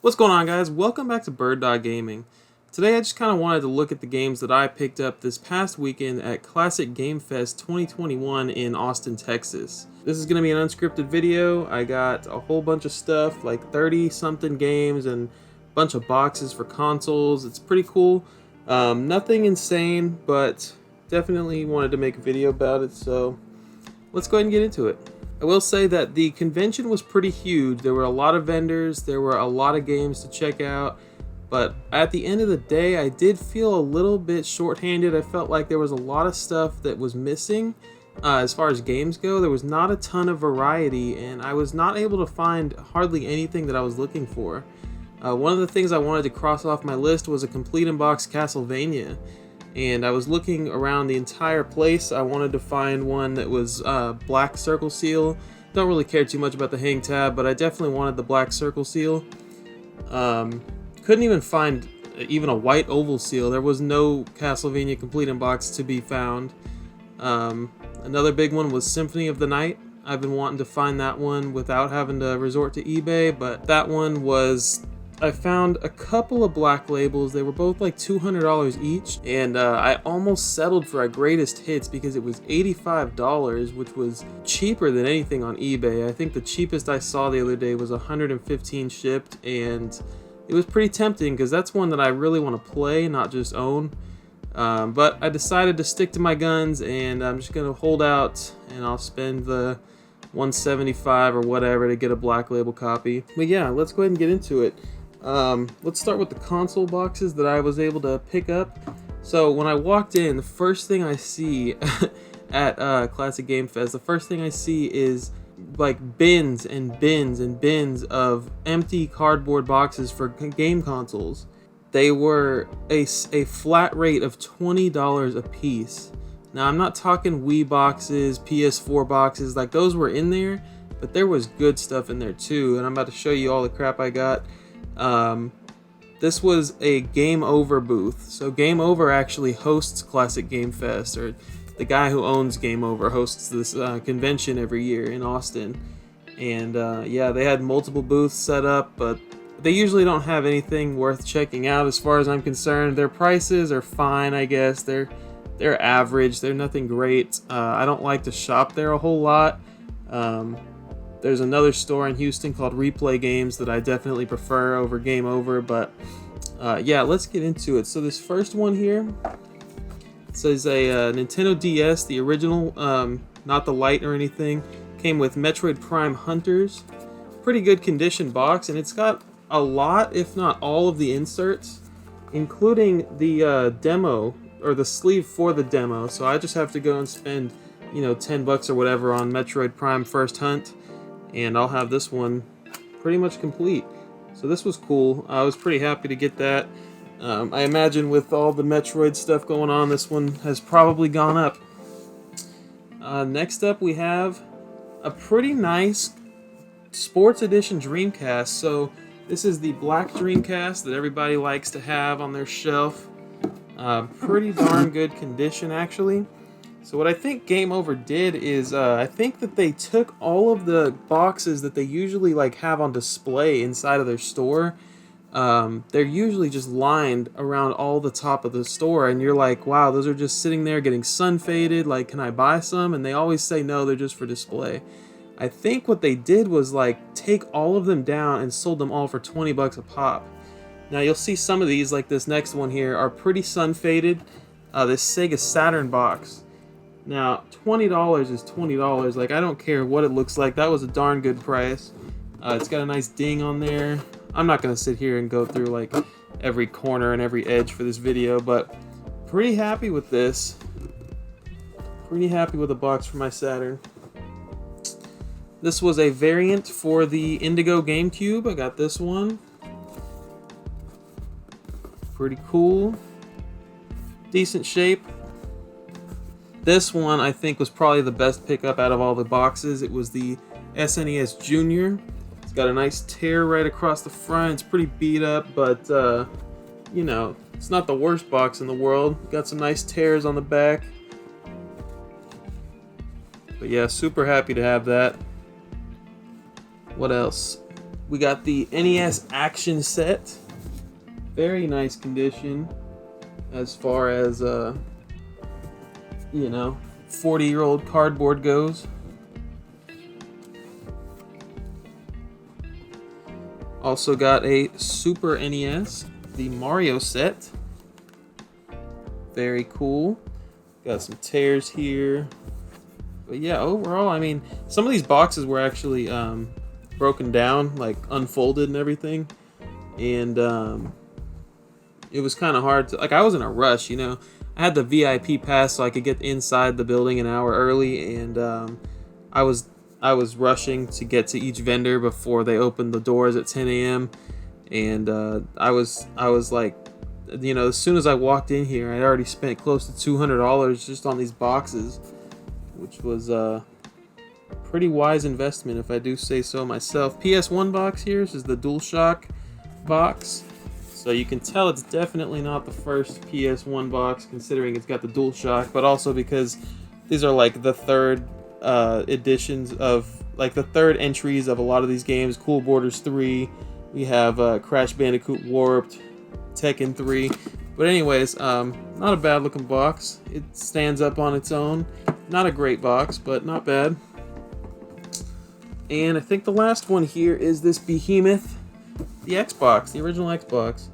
What's going on, guys? Welcome back to Bird Dog Gaming. Today I just kind of wanted to look at the games that I picked up this past weekend at Classic Game Fest 2021 in Austin, Texas. This is going to be an unscripted video. I got a whole bunch of stuff, like 30 something games and a bunch of boxes for consoles. It's pretty cool. Nothing insane, but definitely wanted to make a video about it, so let's go ahead and get into it. I will say that the convention was pretty huge. There were a lot of vendors, there were a lot of games to check out, but at the end of the day, I did feel a little bit shorthanded. I felt like there was a lot of stuff that was missing as far as games go. There was not a ton of variety, and I was not able to find hardly anything that I was looking for. One of the things I wanted to cross off my list was a complete in-box Castlevania. And I was looking around the entire place. I wanted to find one that was black circle seal. Don't really care too much about the hang tab, but I definitely wanted the black circle seal. Couldn't even find even a white oval seal. There was no Castlevania complete in box to be found. Another big one was Symphony of the Night. I've been wanting to find that one without having to resort to eBay, but that one was... I found a couple of black labels. They were both like $200 each, and I almost settled for a greatest hits because it was $85, which was cheaper than anything on eBay. I think the cheapest I saw the other day was $115 shipped, and it was pretty tempting because that's one that I really want to play, not just own. But I decided to stick to my guns, and I'm just gonna hold out, and I'll spend the $175 or whatever to get a black label copy. But yeah, let's go ahead and get into it. Let's start with the console boxes that I was able to pick up. So when I walked in, the first thing I see at Classic Game Fest, the first thing I see is like bins and bins and bins of empty cardboard boxes for game consoles. They were a flat rate of $20 a piece. Now I'm not talking Wii boxes, PS4 boxes, like those were in there, but there was good stuff in there too, and I'm about to show you all the crap I got. This was a Game Over booth. So Game Over actually hosts Classic Game Fest, or the guy who owns Game Over hosts this convention every year in Austin. And yeah, they had multiple booths set up, but they usually don't have anything worth checking out as far as I'm concerned. Their prices are fine, I guess. They're average. They're nothing great. I don't like to shop there a whole lot. There's another store in Houston called Replay Games that I definitely prefer over Game Over, but yeah, let's get into it. So this first one here, it says a Nintendo DS, the original, not the Lite or anything, came with Metroid Prime Hunters. Pretty good condition box, and it's got a lot, if not all, of the inserts, including the demo, or the sleeve for the demo. So I just have to go and spend, you know, $10 or whatever on Metroid Prime First Hunt, and I'll have this one pretty much complete. So this was cool. I was pretty happy to get that. I imagine with all the Metroid stuff going on, this one has probably gone up. Next up, we have a pretty nice Sports Edition Dreamcast. So this is the black Dreamcast that everybody likes to have on their shelf. Pretty darn good condition, actually. So what I think Game Over did is, I think that they took all of the boxes that they usually like have on display inside of their store. They're usually just lined around all the top of the store, and you're like, wow, those are just sitting there getting sun faded, like, can I buy some? And they always say no, they're just for display. I think what they did was like take all of them down and sold them all for $20 a pop. Now you'll see some of these, like this next one here, are pretty sun faded. This Sega Saturn box. Now, $20 is $20. Like, I don't care what it looks like. That was a darn good price. It's got a nice ding on there. I'm not going to sit here and go through, like, every corner and every edge for this video, but pretty happy with this. Pretty happy with the box for my Saturn. This was a variant for the Indigo GameCube. I got this one. Pretty cool. Decent shape. This one, I think, was probably the best pickup out of all the boxes. It was the SNES Junior. It's got a nice tear right across the front. It's pretty beat up, but, you know, it's not the worst box in the world. Got some nice tears on the back. But yeah, super happy to have that. What else? We got the NES Action Set. Very nice condition as far as, 40-year-old cardboard goes. Also got a Super NES, the Mario set. Very cool. Got some tears here. But yeah, overall, I mean, some of these boxes were actually broken down, like unfolded and everything. And it was kind of hard to, like, I was in a rush, I had the VIP pass so I could get inside the building an hour early, and I was rushing to get to each vendor before they opened the doors at 10 a.m. And I was like, as soon as I walked in here, I already spent close to $200 just on these boxes, which was a pretty wise investment if I do say so myself. PS1 box here. This is the DualShock box. So you can tell it's definitely not the first PS1 box, considering it's got the DualShock, but also because these are like the third editions of, like the third entries of a lot of these games. Cool Borders 3, we have Crash Bandicoot Warped, Tekken 3. But anyways, not a bad looking box. It stands up on its own. Not a great box, but not bad. And I think the last one here is this behemoth, the Xbox, the original Xbox.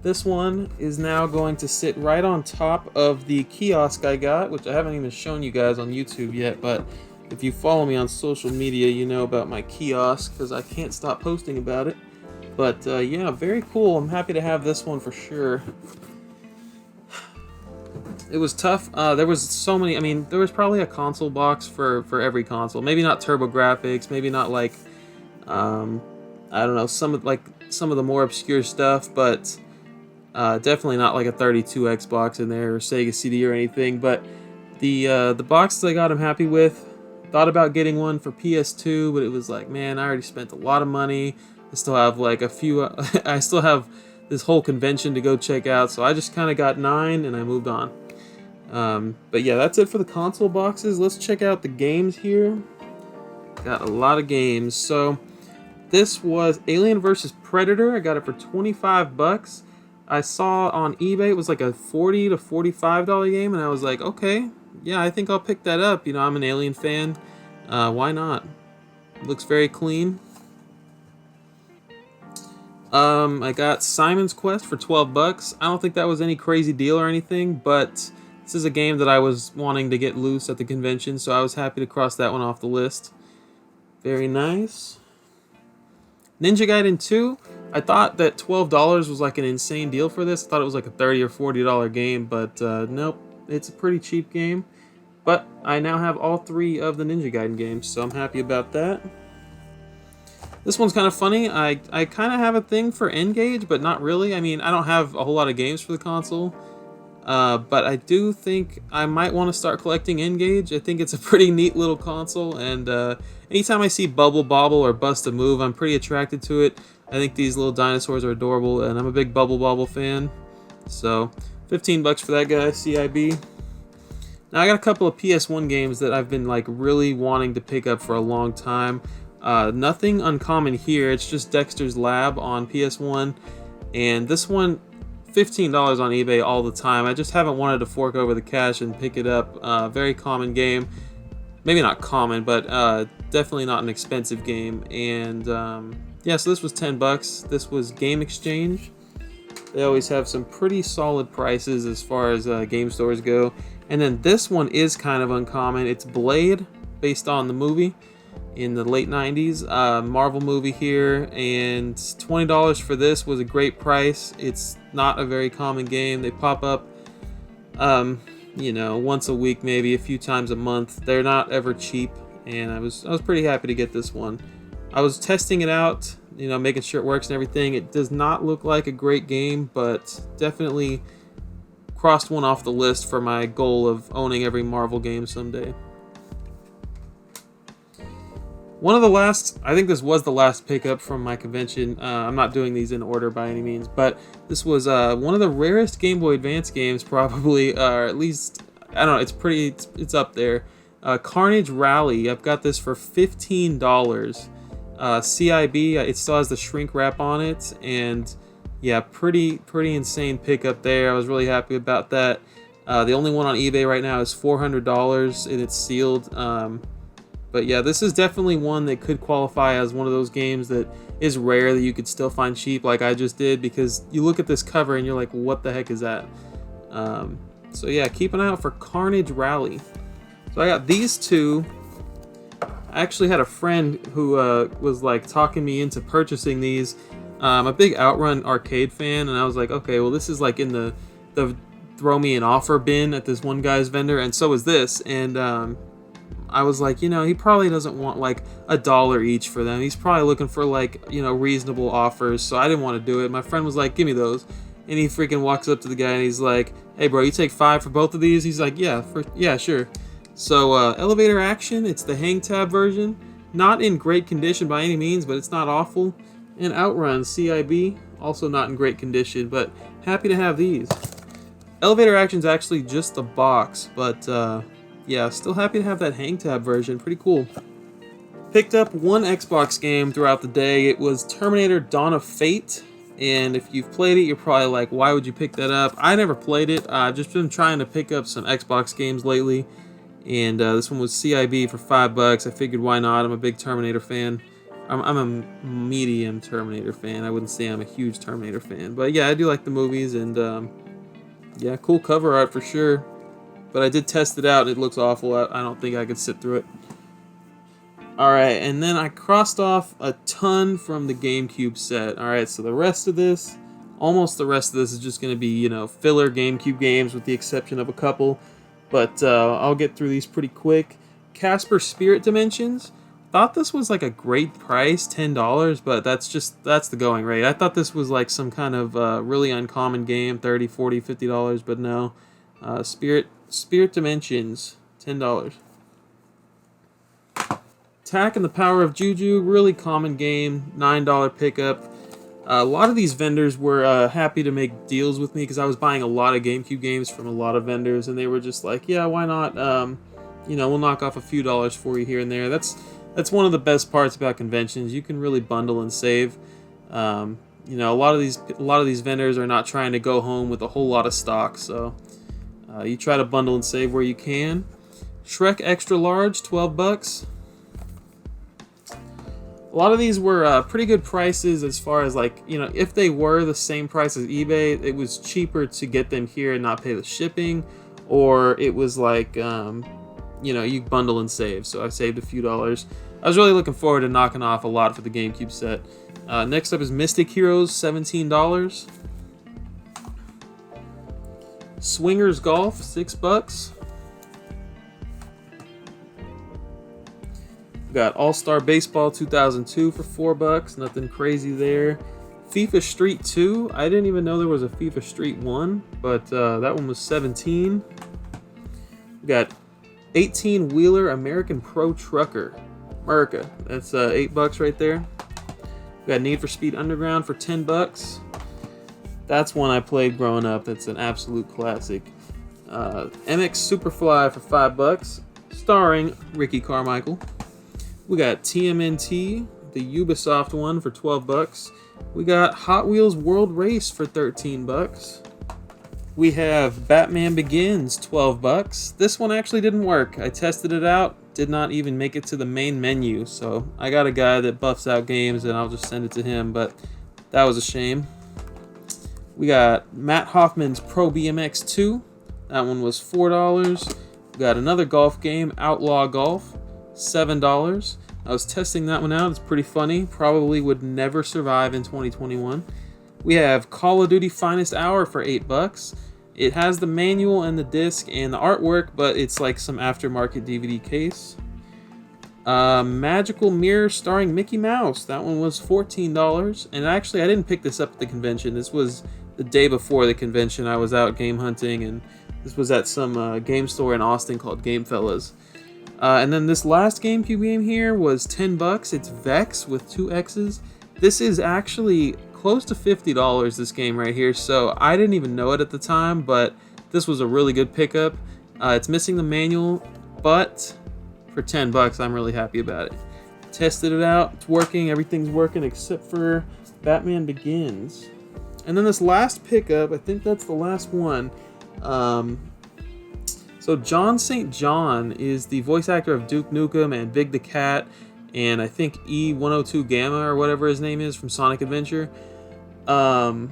This one is now going to sit right on top of the kiosk I got, which I haven't even shown you guys on YouTube yet, but if you follow me on social media, you know about my kiosk, because I can't stop posting about it. But yeah, very cool. I'm happy to have this one for sure. It was tough. There was so many. I mean, there was probably a console box for every console. Maybe not TurboGrafx. Maybe not like, I don't know, some of the more obscure stuff. But definitely not like a 32X box in there or Sega CD or anything. But the boxes I got, I'm happy with. Thought about getting one for PS2, but it was like, man, I already spent a lot of money. I still have like a few. I still have this whole convention to go check out, so I just kind of got 9 and I moved on. But yeah, that's it for the console boxes. Let's check out the games here. Got a lot of games. So this was Alien vs. Predator. I got it for $25. I saw on eBay it was like a $40 to $45 game, and I was like, okay, yeah, I think I'll pick that up. I'm an Alien fan. Why not? Looks very clean. I got Simon's Quest for $12. I don't think that was any crazy deal or anything, but this is a game that I was wanting to get loose at the convention, so I was happy to cross that one off the list. Very nice. Ninja Gaiden 2. I thought that $12 was like an insane deal for this. I thought it was like a $30 or $40 game, but nope. It's a pretty cheap game. But I now have all 3 of the Ninja Gaiden games, so I'm happy about that. This one's kind of funny. I kind of have a thing for N-Gage, but not really. I mean, I don't have a whole lot of games for the console. But I do think I might want to start collecting N-Gage. I think it's a pretty neat little console, and anytime I see Bubble Bobble or Bust a Move, I'm pretty attracted to it. I think these little dinosaurs are adorable, and I'm a big Bubble Bobble fan. So, $15 for that guy, CIB. Now, I got a couple of PS1 games that I've been like really wanting to pick up for a long time. Nothing uncommon here. It's just Dexter's Lab on PS1, and this one, $15 on eBay all the time. I just haven't wanted to fork over the cash and pick it up. Very common game. Maybe not common, but definitely not an expensive game. And yeah, so this was $10. This was Game Exchange. They always have some pretty solid prices as far as game stores go. And then this one is kind of uncommon. It's Blade, based on the movie in the late 90s. Marvel movie here, and $20 for this was a great price. It's not a very common game. They pop up, once a week, maybe a few times a month. They're not ever cheap, and I was pretty happy to get this one. I was testing it out, making sure it works and everything. It does not look like a great game, but definitely crossed one off the list for my goal of owning every Marvel game someday. One of the last, I think this was the last pickup from my convention. I'm not doing these in order by any means, but this was one of the rarest Game Boy Advance games, probably, or at least, I don't know, it's up there. Carnage Rally. I've got this for $15. CIB, it still has the shrink wrap on it, and yeah, pretty insane pickup there. I was really happy about that. The only one on eBay right now is $400 and it's sealed. But yeah, this is definitely one that could qualify as one of those games that is rare that you could still find cheap, like I just did, because you look at this cover and you're like, what the heck is that? So yeah, keep an eye out for Carnage Rally. So I got these two. I actually had a friend who was like talking me into purchasing these. I'm a big Outrun arcade fan, and I was like, okay, well, this is like in the throw me an offer bin at this one guy's vendor, and so is this. And I was like, you know, he probably doesn't want like $1 each for them. He's probably looking for like, you know, reasonable offers. So I didn't want to do it. My friend was like, give me those. And he freaking walks up to the guy and he's like, hey bro, you take 5 for both of these? He's like, yeah, sure. So Elevator Action, it's the hang tab version. Not in great condition by any means, but it's not awful. And Outrun CIB, also not in great condition, but happy to have these. Elevator Action's actually just the box, but yeah, still happy to have that hang tab version. Pretty cool. Picked up one Xbox game throughout the day. It was Terminator Dawn of Fate. And if you've played it, you're probably like, why would you pick that up? I never played it. I've just been trying to pick up some Xbox games lately. And this one was CIB for $5. I figured, why not? I'm a big Terminator fan. I'm a medium Terminator fan. I wouldn't say I'm a huge Terminator fan. But yeah, I do like the movies. And yeah, cool cover art for sure. But I did test it out. It looks awful. I don't think I could sit through it. Alright, and then I crossed off a ton from the GameCube set. Alright, so the rest of this, almost the rest of this is just going to be, you know, filler GameCube games with the exception of a couple. But I'll get through these pretty quick. Casper Spirit Dimensions. Thought this was like a great price, $10, but that's the going rate. I thought this was like some kind of really uncommon game, $30, $40, $50, but no. Spirit Dimensions, $10. Tak and the Power of Juju, really common game, $9 pickup. A lot of these vendors were happy to make deals with me because I was buying a lot of GameCube games from a lot of vendors, and they were just like, yeah, why not? You know, we'll knock off a few dollars for you here and there. That's one of the best parts about conventions. You can really bundle and save. You know, a lot of these vendors are not trying to go home with a whole lot of stock, so you try to bundle and save where you can. Shrek Extra Large, $12. A lot of these were pretty good prices as far as, like, you know, if they were the same price as eBay, it was cheaper to get them here and not pay the shipping, or it was like, you know, you bundle and save. So I saved a few dollars. I was really looking forward to knocking off a lot for the GameCube set. Next up is Mystic Heroes, $17. Swingers Golf, $6. Got All-Star Baseball 2002 for $4, nothing crazy there. FIFA Street 2, I didn't even know there was a FIFA Street 1, but that one was $17. We got 18-wheeler American Pro Trucker, America, that's $8 right there. We got Need for Speed Underground for $10. That's one I played growing up, that's an absolute classic. MX Superfly for $5, starring Ricky Carmichael. We got TMNT, the Ubisoft one, for $12. We got Hot Wheels World Race for $13. We have Batman Begins, $12. This one actually didn't work. I tested it out, did not even make it to the main menu. So I got a guy that buffs out games and I'll just send it to him, but that was a shame. We got Matt Hoffman's Pro BMX 2. That one was $4. We got another golf game, Outlaw Golf, $7. I was testing that one out. It's pretty funny. Probably would never survive in 2021. We have Call of Duty Finest Hour for $8. It has the manual and the disc and the artwork, but it's like some aftermarket DVD case. Magical Mirror starring Mickey Mouse. That one was $14. And actually, I didn't pick this up at the convention. This was the day before the convention. I was out game hunting, and this was at some game store in Austin called Game Fellas. And then this last GameCube game here was $10. It's Vex with 2 X's. This is actually close to $50, this game right here, so I didn't even know it at the time, but this was a really good pickup. It's missing the manual, but for $10, I'm really happy about it. Tested it out. It's working. Everything's working except for Batman Begins. And then this last pickup, I think that's the last one. So John St. John is the voice actor of Duke Nukem and Big the Cat, and I think E102 Gamma or whatever his name is from Sonic Adventure. And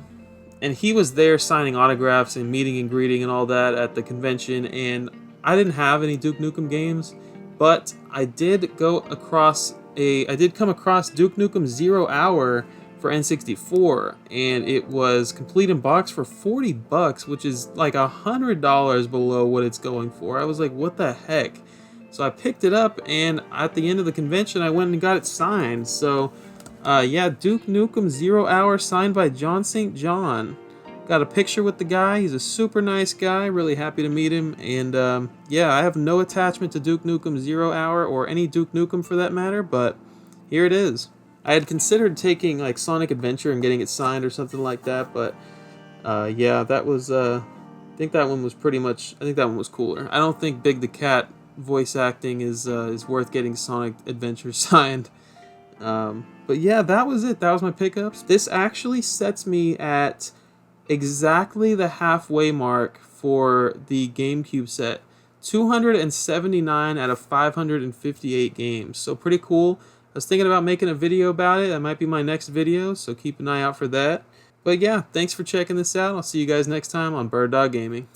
he was there signing autographs and meeting and greeting and all that at the convention. And I didn't have any Duke Nukem games, but I did come across Duke Nukem 0 Hour for N64, and it was complete in box for $40, which is like $100 below what it's going for. I was like, what the heck? So I picked it up, and at the end of the convention, I went and got it signed. So, yeah, Duke Nukem 0 Hour signed by John St. John. Got a picture with the guy. He's a super nice guy. Really happy to meet him. And, yeah, I have no attachment to Duke Nukem 0 Hour or any Duke Nukem for that matter, but here it is. I had considered taking like Sonic Adventure and getting it signed or something like that, but yeah, that was I think that one was cooler. I don't think Big the Cat voice acting is worth getting Sonic Adventure signed. But yeah, that was it. That was my pickups. This actually sets me at exactly the halfway mark for the GameCube set. 279 out of 558 games. So pretty cool. I was thinking about making a video about it. That might be my next video, so keep an eye out for that. But yeah, thanks for checking this out. I'll see you guys next time on Bird Dog Gaming.